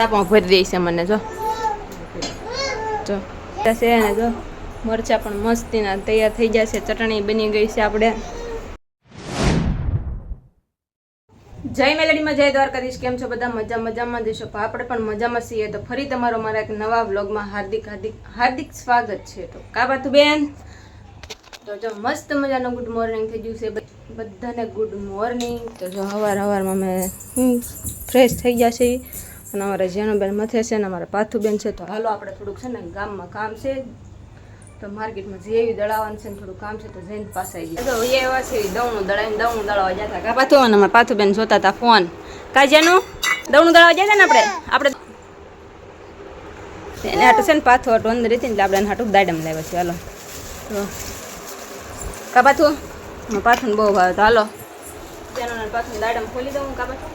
ભરી દઈ છે મને જો જો છે ને જો મરચા પણ મસ્તીના તૈયાર થઈ જશે. ચટણી બની ગઈ છે આપણે. જય મેલડીમાં જય દ્વારકાધીશ. કેમ છો બધા? મજામાં જશો. આપણે પણ મજામાં છીએ. તો ફરી તમારો મારા એક નવા વ્લોગમાં હાર્દિક સ્વાગત છે. તો કાબાતું બેન તો જો મસ્ત મજાનો ગુડ મોર્નિંગ થઈ ગયું છે બધાને. Good morning. તો જો હવારમાં અમે ફ્રેશ થઈ ગયા છે અને અમારા જેનુબેન મથે છે ને અમારા પાથુબેન છે. તો હાલો આપણે થોડુંક છે ને ગામમાં કામ છે, તો માર્કેટમાં જેવી દળાવવાનું છે ને થોડું કામ છે, તો જઈને પાછા આવી ગયા. તો એવા છે દવણું દળાવવા જતા હતા. પાથું અને અમારા પાથુબેન જોતા હતા ફોન. કાજ્યાનું દવણું દળાવવા જતા ને આપણે એને હાટું છે ને પાથું હાટું અંદર હતી ને એટલે આપણે હાટું દાડમ લાવ્યા છે. હાલો તો કા પાથું પાથું બહુ ભાવે. તો હાલો પાથું દાડમ ખોલી દઉં. કા પાથું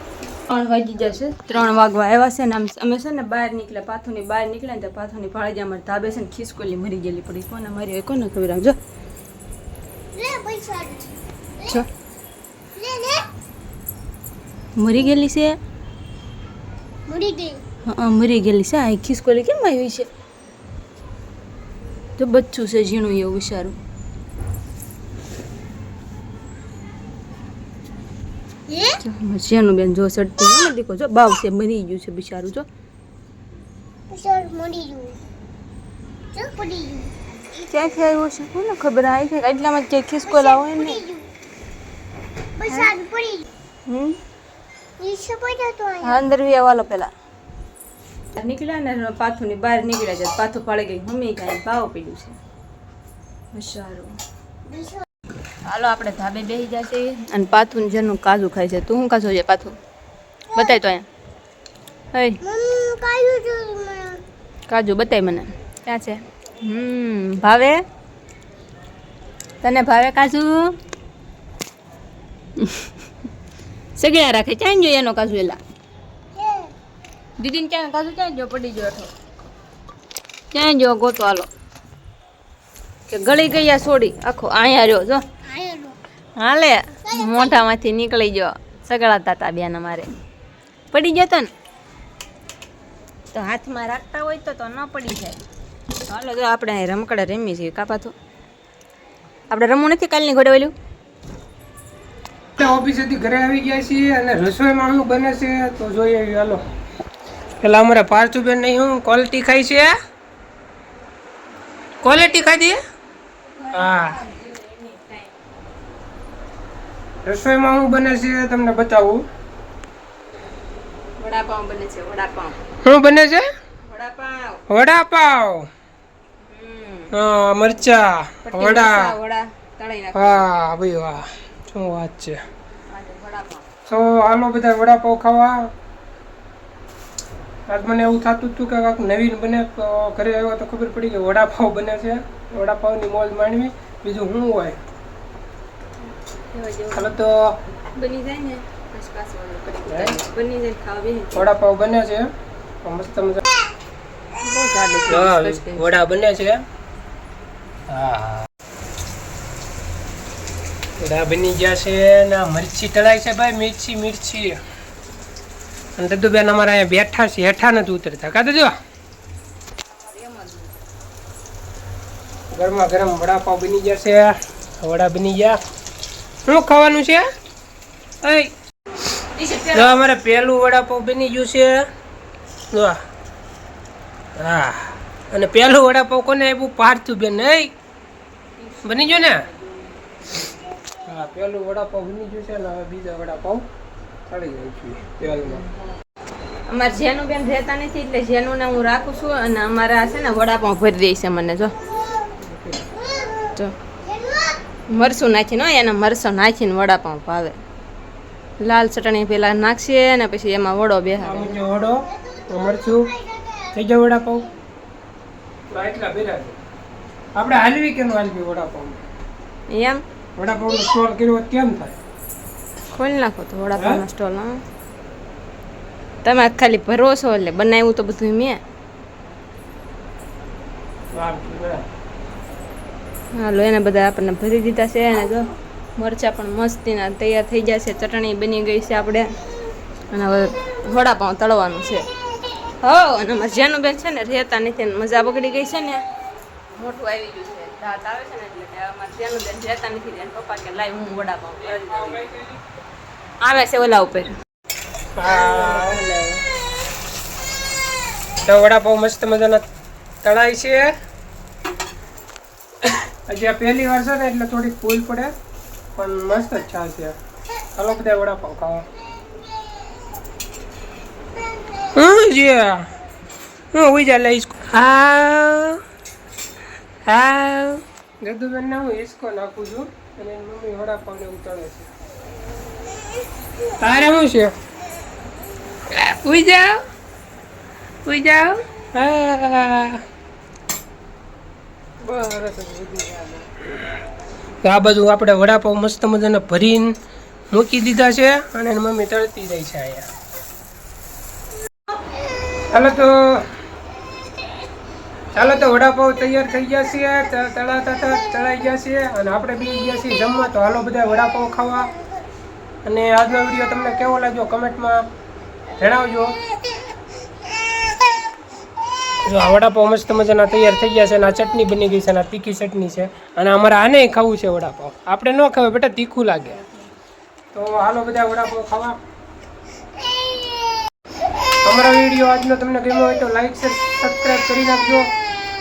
3 વાગી જશે. 3 વાગવા આવ્યા છે ને અમે છે ને બહાર નીકળ્યા. પાથુની બહાર નીકળ્યા ને તો પાથુની ફાળજી અમારે ધાબે છે ને ખિસકોલી મરી ગયેલી પડી. કોને મારી કોને ખબર? આવજો મરી ગયેલી છે. મરી ગયેલી છે. આ ખિસકોલી કેમ આવી છે? તો બચ્ચું છે ઝીણું એવું વિચારું. જેનું બેન જો સડતી ને દીકો જો બાવ છે મરી ગયું છે બિચારું. જો ક્યાંથી આવ્યો છે કોને ખબર? આવી છે એટલામાં જ ક્યાંક ખિસકોલા હોય ને. અંદર વાલો પેલા નીકળ્યા ને પાથું ની બહાર નીકળ્યા છે. પાથું પાડી ગઈ મમ્મી કાંઈ ભાવ પીડ્યું છે સારું. હાલો આપણે ધાબે બેસી જશે અને પાથું જેનું કાજુ ખાય છે. તું શું કાજુ છે પાથું? બતાય તો અહીંયા કાજુ બતાય મને ક્યાં છે. ભાવે તને? ભાવે કાજુ? સગડા રાખે. ક્યાં જોઈએ એનો કાજુ? એલા દીદીને ક્યાં કાજુ ક્યાં જો પડી ગયો હતો? ક્યાં જો ગોતો? હાલો કે ગળી ગયા છોડી આખો અહીંયા રહ્યો. જો હાલે મોઢામાંથી નીકળી ગયો. સગડાતા હતા બેન અમારે. પડી ગયો તો ને તો હાથમાં રાખતા હોય તો ન પડી જાય. હાલો જો આપણે રમકડા રમી છીએ. કાપાતું આપણે રમવું નથી કાલની ઘોડવેલું. ઓફિસેથી ઘરે આવી ગયા છીએ અને રસોઈમાં શું બને છે તો જોઈએ. હાલો પેલા અમારે પાર્થુબેન નહીં હું ક્વોલિટી ખાઈ છે. ક્વોલિટી ખાધી? હા. રસોઈમાં શું બને છે તમને બતાવું. વડાપાઉં બને છે. વડાપાઉં શું બને છે? વડાપાઉં. હા મરચા વડા. હા ભાઈ વાહ શું વાત છે. તો હાલો બધા વડાપાઉં ખાવા. આજ મને એવું થતું હતું કે કાંઈક નવીન બને તો ઘરે આવ્યા તો ખબર પડી કે વડાપાઉં બને છે. વડાપાઉંની મોજ માણવી. બીજું શું હોય? હાલો તો બની જાય ને વડાપાઉં બને છે મસ્ત મજા. વડા બને છે. હા વડા બની ગયા છે ને મરચી તળાય છે ભાઈ. મિર્ચી અને દદુબેન અમારા અહીંયા બેઠા છે. હેઠા નથી ઉતરતા. કા દજો ગરમા ગરમ વડાપાઉં બની ગયા છે. વડા બની ગયા. શું ખાવાનું છે? જો અમારે પેલું વડાપાઉં બની ગયું છે. જો હા અને પેલું વડાપાઉં કોને આપ્યું? પાર્થુબેન. નહીં બની ગયો ને? હા પેલું વડાપાઉં બની ગયું છે ને હવે બીજા વડાપાઉં ચડી જાય છે તેલમાં. અમારે જેનું બેન રહેતા નથી એટલે જેનું ને હું રાખું છું અને અમારા છે ને વડાપાઉં ભરી દઈ છે મને. જો મરચું નાખીને એને મરચું નાખીને વડાપાઉં ભાવે. લાલ ચટણી પેલા નાખશે ને પછી એમાં વડો બેહાડે. વડો મરચું થઈ જાય વડાપાઉં. એટલા બેરા છે આપણે હાલવી કેમ હાલવી વડાપાઉં? એમ વડાપાઉંનો સ્ટોલ કર્યો કેમ થાય? ખોલી નાખો તો વડાપાઉંનો સ્ટોલ. હા તમે ખાલી ભરો છો એટલે બનાવ્યું તો બધું મેં. હાલો એને બધા આપણને ભરી દીધા છે. અને જો મરચાં પણ મસ્તીના તૈયાર થઈ ગયા છે. ચટણી બની ગઈ છે આપણે અને હવે વડાપાઉં તળવાનું છે. હો અને અમારે જેનું બેન છે ને રહેતા નથી ને મજા બગડી ગઈ છે ને મોટું આવી ગયું છે દાંત આવે છે ને એટલે કે અમારે જેનું બેન રહેતા નથી ને પપ્પા કે લાઈ હું વડાપાઉં કરી દઉં. આવે છે ઓલા ઉપર તો વડાપાઉં મસ્ત મજાના તળાય છે. હજી આ પહેલી વાર છે ને એટલે થોડીક ભૂલ પડે પણ મસ્ત જ છાશ છે. હાલો બધા વડાપાઉં ખાવા. હું ઉઈ જા લઈશ. હા ગદુબેન ને હું હિસકો નાખું છું અને એની મમ્મી વડાપાઉં ને ઉતળે છે. તારે શું છે? ઉઈ જાઓ ઉઈ જાઓ. આ બધું આપણે વડાપાઉં મસ્ત મજાને ભરીને મૂકી દીધા છે અને એની મમ્મી તળતી જાય છે અહીંયા. ચાલો તો વડાપાઉં તૈયાર થઈ ગયા છે. તળાઈ ગયા છે અને આપણે બી ગયા છીએ જમવા. તો હાલો બધા વડાપાઉં ખાવા. અને આજનો વિડીયો તમને કેવો લાગ્યો કમેન્ટમાં જણાવજો. જો આ વડાપાઉં મસ્ત મજાના તૈયાર થઈ ગયા છે અને આ ચટણી બની ગઈ છે અને આ તીખી ચટણી છે અને અમારે આને ખાવું છે વડાપાઉં. આપણે ન ખાવે બેટા, તીખું લાગે. તો હાલો બધા વડાપાઉં ખાવા. અમારો વિડીયો આજનો તમને ગમ્યો હોય તો લાઈક શેર સબસ્ક્રાઈબ કરી નાખજો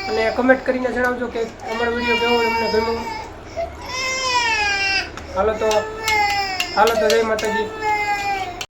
અને કમેન્ટ કરીને જણાવજો કે અમારો વિડીયો કેવો તમને ગમ્યો. હાલો તો જય માતાજી.